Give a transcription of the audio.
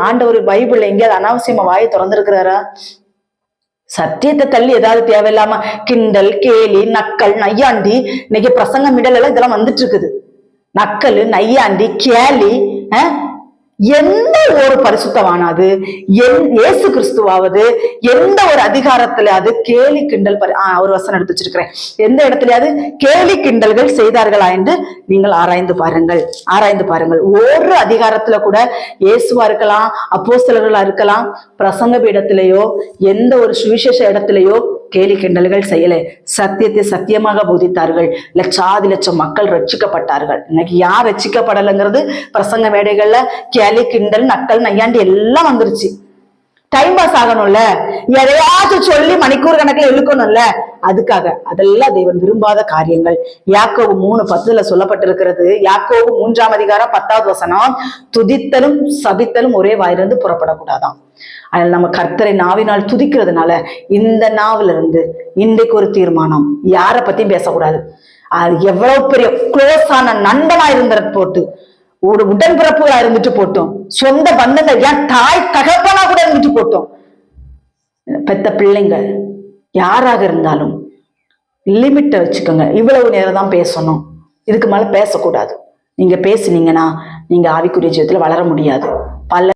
ஆண்டவர் பைபிள்ல எங்கேயாவது அனாவசியமா வாயை திறந்திருக்கிறாரா? சத்தியத்தை தள்ளி ஏதாவது தேவையில்லாம கிண்டல், கேலி, நக்கல், நையாண்டி, இன்னைக்கு பிரசங்க மிடல் எல்லாம் இதெல்லாம் வந்துட்டு இருக்குது. நக்கல், நையாண்டி, கேலி, எந்த ஒரு பரிசுத்தமானது, இயேசு கிறிஸ்துவாவது எந்த ஒரு அதிகாரத்துல அது கேலி கிண்டல் ஒரு வசனம் எடுத்து வச்சிருக்கிறேன், எந்த இடத்துலயாவது கேலி கிண்டல்கள் செய்தார்களா என்று நீங்கள் ஆராய்ந்து பாருங்கள். ஒரு அதிகாரத்துல கூட இயேசுவா இருக்கலாம், அப்போஸ்தலர்களா இருக்கலாம், பிரசங்க பீடத்திலேயோ எந்த ஒரு சுவிசேஷ இடத்திலேயோ கேலி கிண்டல்கள் செய்யல. சத்தியத்தை சத்தியமாக போதித்தார்கள். லட்சம் மக்கள் ரட்சிக்கப்பட்டார்கள். இன்னைக்கு யார் ரட்சிக்கப்படலைங்கிறது பிரசங்க மேடைகள்ல கேலி கிண்டல், நக்கல், நையாண்டி எல்லாம் வந்துருச்சு. டைம் பாஸ் ஆகணும்ல, எதையாச்சும் சொல்லி மணிக்கூர் கணக்கில் இழுக்கணும்ல, அதுக்காக. அதெல்லாம் தேவன் விரும்பாத காரியங்கள். யாக்கோபு 3:10 சொல்லப்பட்டிருக்கிறது. யாக்கோபு 3ஆம் அதிகாரம் 10வது வசனம், துதித்தலும் சபித்தலும் ஒரே வாயிலிருந்து புறப்படக்கூடாதான். அதில் நம்ம கர்த்தரை நாவினால் துதிக்கிறதுனால இந்த நாவில இருந்து இன்றைக்கு ஒரு தீர்மானம், யாரை பத்தியும் பேசக்கூடாது. அது எவ்வளவு பெரிய க்ளோஸான நண்பனா இருந்த போட்டு, ஒரு உடன்பிறப்புகளா இருந்துட்டு போட்டோம், சொந்த பந்தங்கள், ஏன் தாய் தகப்பனா கூட இருந்துட்டு போட்டோம், பெத்த பிள்ளைங்க யாராக இருந்தாலும் லிமிட்டை வச்சுக்கோங்க. இவ்வளவு நேரம் தான் பேசணும், இதுக்கு மேல பேசக்கூடாது. நீங்க பேசுனீங்கன்னா நீங்க ஆவிக்குரிய ஜீவிதத்துல வளர முடியாது. பல